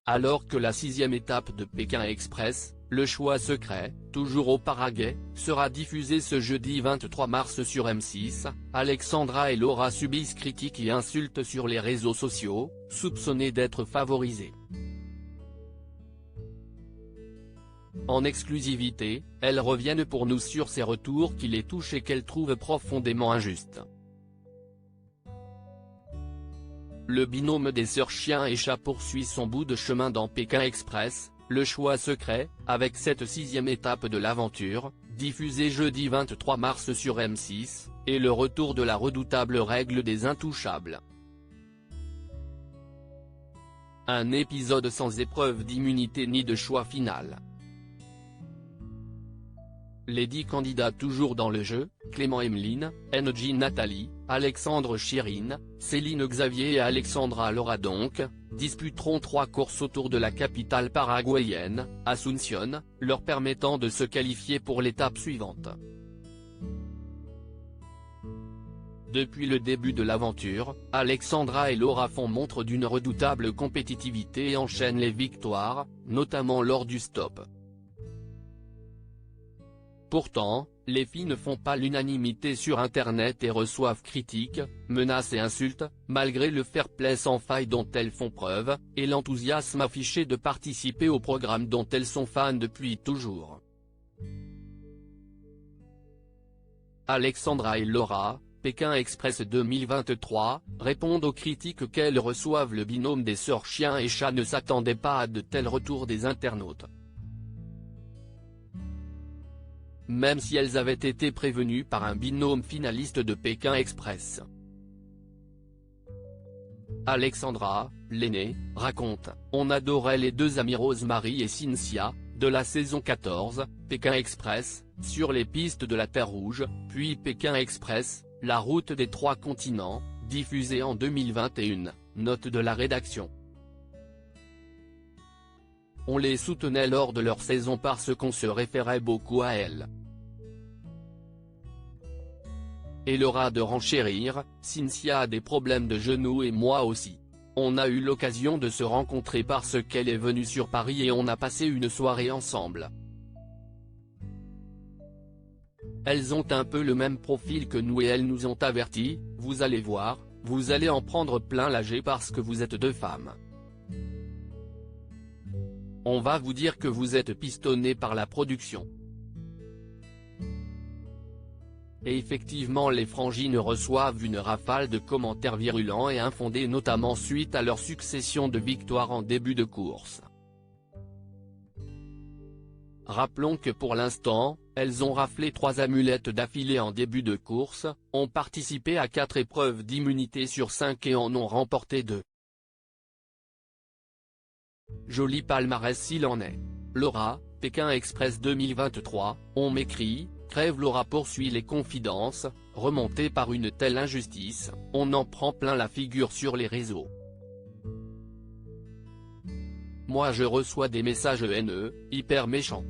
Alors que la 6e étape de Pékin Express, le choix secret, toujours au Paraguay, sera diffusée ce jeudi 23 mars sur M6, Alexandra et Laura subissent critiques et insultes sur les réseaux sociaux, soupçonnées d'être favorisées. En exclusivité, elles reviennent pour nous sur ces retours qui les touchent et qu'elles trouvent profondément injustes. Le binôme des sœurs Chien et Chat poursuit son bout de chemin dans Pékin Express, le choix secret, avec cette 6e étape de l'aventure, diffusée jeudi 23 mars sur M6, et le retour de la redoutable règle des intouchables. Un épisode sans épreuve d'immunité ni de choix final. Les 10 candidats toujours dans le jeu, Clément Emeline, Engie Nathalie, Alexandre Chirine, Céline Xavier et Alexandra Laura donc, disputeront 3 courses autour de la capitale paraguayenne, Asunción, leur permettant de se qualifier pour l'étape suivante. Depuis le début de l'aventure, Alexandra et Laura font montre d'une redoutable compétitivité et enchaînent les victoires, notamment lors du stop. Pourtant, les filles ne font pas l'unanimité sur Internet et reçoivent critiques, menaces et insultes, malgré le fair-play sans faille dont elles font preuve, et l'enthousiasme affiché de participer au programme dont elles sont fans depuis toujours. Alexandra et Laura, Pékin Express 2023, répondent aux critiques qu'elles reçoivent. Le binôme des sœurs Chien et Chat ne s'attendait pas à de tels retours des internautes. Même si elles avaient été prévenues par un binôme finaliste de Pékin Express. Alexandra, l'aînée, raconte « On adorait les deux amies Rosemary et Cynthia, de la saison 14, Pékin Express, sur les pistes de la Terre Rouge, puis Pékin Express, la route des 3 continents, diffusée en 2021, note de la rédaction. On les soutenait lors de leur saison parce qu'on se référait beaucoup à elles. Et Laura de renchérir, Cynthia a des problèmes de genoux et moi aussi. On a eu l'occasion de se rencontrer parce qu'elle est venue sur Paris et on a passé une soirée ensemble. Elles ont un peu le même profil que nous et elles nous ont avertis, vous allez voir, vous allez en prendre plein la gueule parce que vous êtes 2 femmes. On va vous dire que vous êtes pistonné par la production. Et effectivement les frangines reçoivent une rafale de commentaires virulents et infondés notamment suite à leur succession de victoires en début de course. Rappelons que pour l'instant, elles ont raflé 3 amulettes d'affilée en début de course, ont participé à 4 épreuves d'immunité sur 5 et en ont remporté 2. Joli palmarès s'il en est. Laura, Pékin Express 2023, on m'écrit, crève Laura poursuit les confidences, remontées par une telle injustice, on en prend plein la figure sur les réseaux. Moi je reçois des messages haineux, hyper méchants.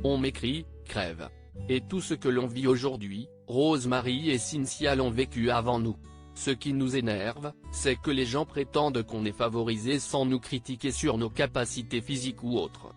On m'écrit, crève. Et tout ce que l'on vit aujourd'hui, Rosemary et Cynthia l'ont vécu avant nous. Ce qui nous énerve, c'est que les gens prétendent qu'on est favorisé sans nous critiquer sur nos capacités physiques ou autres.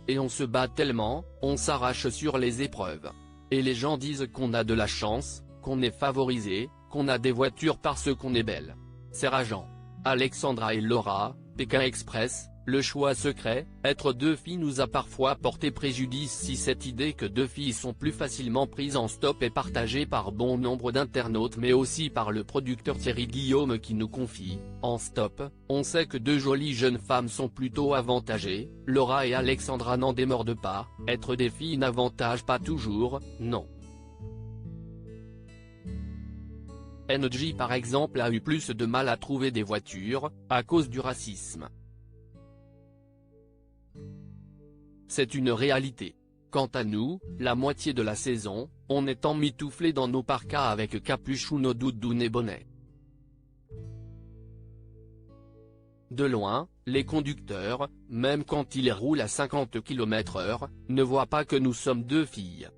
Et on se bat tellement, on s'arrache sur les épreuves. Et les gens disent qu'on a de la chance, qu'on est favorisé, qu'on a des voitures parce qu'on est belle. C'est rageant. Alexandra et Laura, Pékin Express, le choix secret, être 2 filles nous a parfois porté préjudice. Si cette idée que 2 filles sont plus facilement prises en stop est partagée par bon nombre d'internautes mais aussi par le producteur Thierry Guillaume qui nous confie, en stop, on sait que 2 jolies jeunes femmes sont plutôt avantagées, Laura et Alexandra n'en démordent pas, être des filles n'avantage pas toujours, non. Engie par exemple a eu plus de mal à trouver des voitures, à cause du racisme. C'est une réalité. Quant à nous, la moitié de la saison, on est emmitouflés dans nos parkas avec capuche ou nos doudounes et bonnets. De loin, les conducteurs, même quand ils roulent à 50 km/h, ne voient pas que nous sommes 2 filles.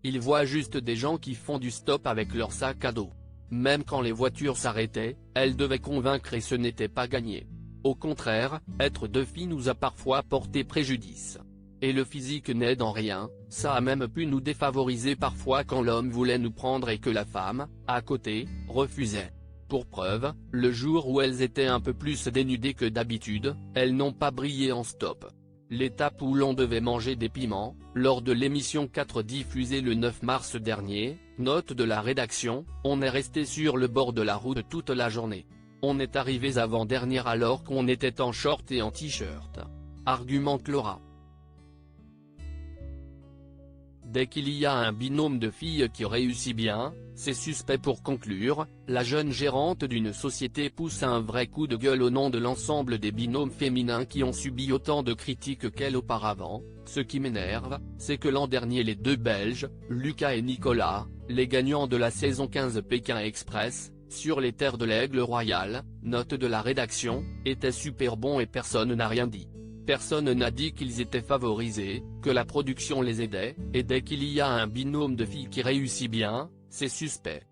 ils voient juste des gens qui font du stop avec leur sac à dos. Même quand les voitures s'arrêtaient, elles devaient convaincre et ce n'était pas gagné. Au contraire, être deux filles nous a parfois porté préjudice. Et le physique n'aide en rien, ça a même pu nous défavoriser parfois quand l'homme voulait nous prendre et que la femme, à côté, refusait. Pour preuve, le jour où elles étaient un peu plus dénudées que d'habitude, elles n'ont pas brillé en stop. L'étape où l'on devait manger des piments, lors de l'émission 4 diffusée le 9 mars dernier, note de la rédaction, on est resté sur le bord de la route toute la journée. On est arrivés avant-dernière alors qu'on était en short et en t-shirt. Argumente Laura. Dès qu'il y a un binôme de filles qui réussit bien, c'est suspect. Pour conclure, la jeune gérante d'une société pousse un vrai coup de gueule au nom de l'ensemble des binômes féminins qui ont subi autant de critiques qu'elle auparavant. Ce qui m'énerve, c'est que l'an dernier les deux Belges, Lucas et Nicolas, les gagnants de la saison 15 Pékin Express, sur les terres de l'Aigle Royal, note de la rédaction, étaient super bons et personne n'a rien dit. Personne n'a dit qu'ils étaient favorisés, que la production les aidait, et dès qu'il y a un binôme de filles qui réussit bien, c'est suspect.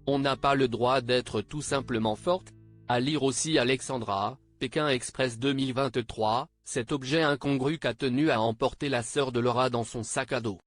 On n'a pas le droit d'être tout simplement forte. À lire aussi Alexandra, Pékin Express 2023, cet objet incongru qu'a tenu à emporter la sœur de Laura dans son sac à dos.